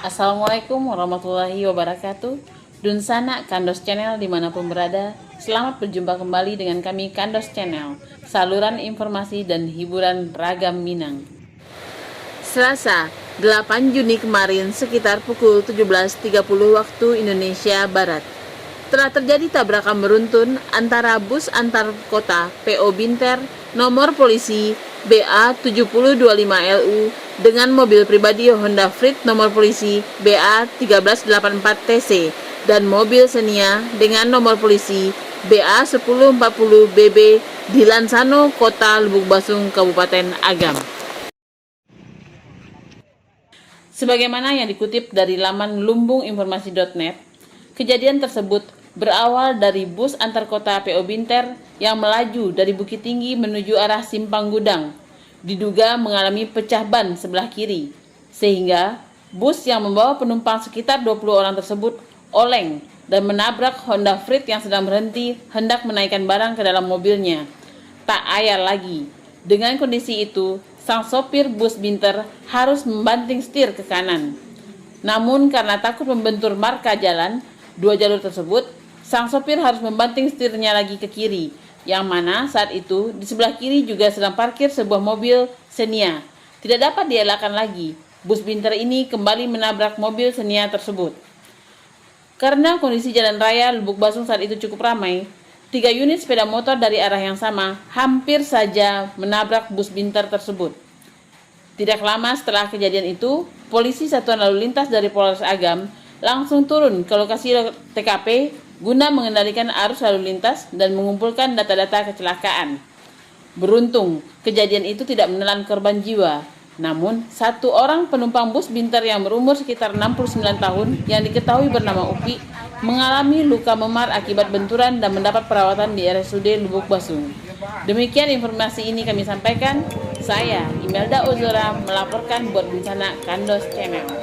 Assalamualaikum warahmatullahi wabarakatuh. Dunsana Kandos Channel dimanapun berada, selamat berjumpa kembali dengan kami Kandos Channel, saluran informasi dan hiburan ragam Minang. Selasa, 8 Juni kemarin sekitar pukul 17.30 waktu Indonesia Barat, telah terjadi tabrakan beruntun antara bus antar kota PO Binter nomor polisi BA7025LU dengan mobil pribadi Honda Freed nomor polisi BA1384TC dan mobil Xenia dengan nomor polisi BA1040BB di Lansano, Kota Lubuk Basung, Kabupaten Agam. Sebagaimana yang dikutip dari laman lumbunginformasi.net, kejadian tersebut berawal dari bus antar kota PO Binter yang melaju dari Bukit Tinggi menuju arah Simpang Gudang, diduga mengalami pecah ban sebelah kiri, sehingga bus yang membawa penumpang sekitar 20 orang tersebut oleng dan menabrak Honda Freed yang sedang berhenti hendak menaikkan barang ke dalam mobilnya. Tak ayal lagi, dengan kondisi itu, sang sopir bus Binter harus membanting setir ke kanan. Namun karena takut membentur marka jalan dua jalur tersebut, sang sopir harus membanting setirnya lagi ke kiri, yang mana saat itu di sebelah kiri juga sedang parkir sebuah mobil Xenia. Tidak dapat dielakkan lagi, bus Binter ini kembali menabrak mobil Xenia tersebut. Karena kondisi jalan raya Lubuk Basung saat itu cukup ramai, 3 unit sepeda motor dari arah yang sama hampir saja menabrak bus Binter tersebut. Tidak lama setelah kejadian itu, polisi Satuan Lalu Lintas dari Polres Agam langsung turun ke lokasi TKP guna mengendalikan arus lalu lintas dan mengumpulkan data-data kecelakaan. Beruntung, kejadian itu tidak menelan korban jiwa. Namun, satu orang penumpang bus Binter yang berumur sekitar 69 tahun yang diketahui bernama Upi mengalami luka memar akibat benturan dan mendapat perawatan di RSUD Lubuk Basung. Demikian informasi ini kami sampaikan. Saya, Imelda Ozora, melaporkan buat Bencana Kandos Channel.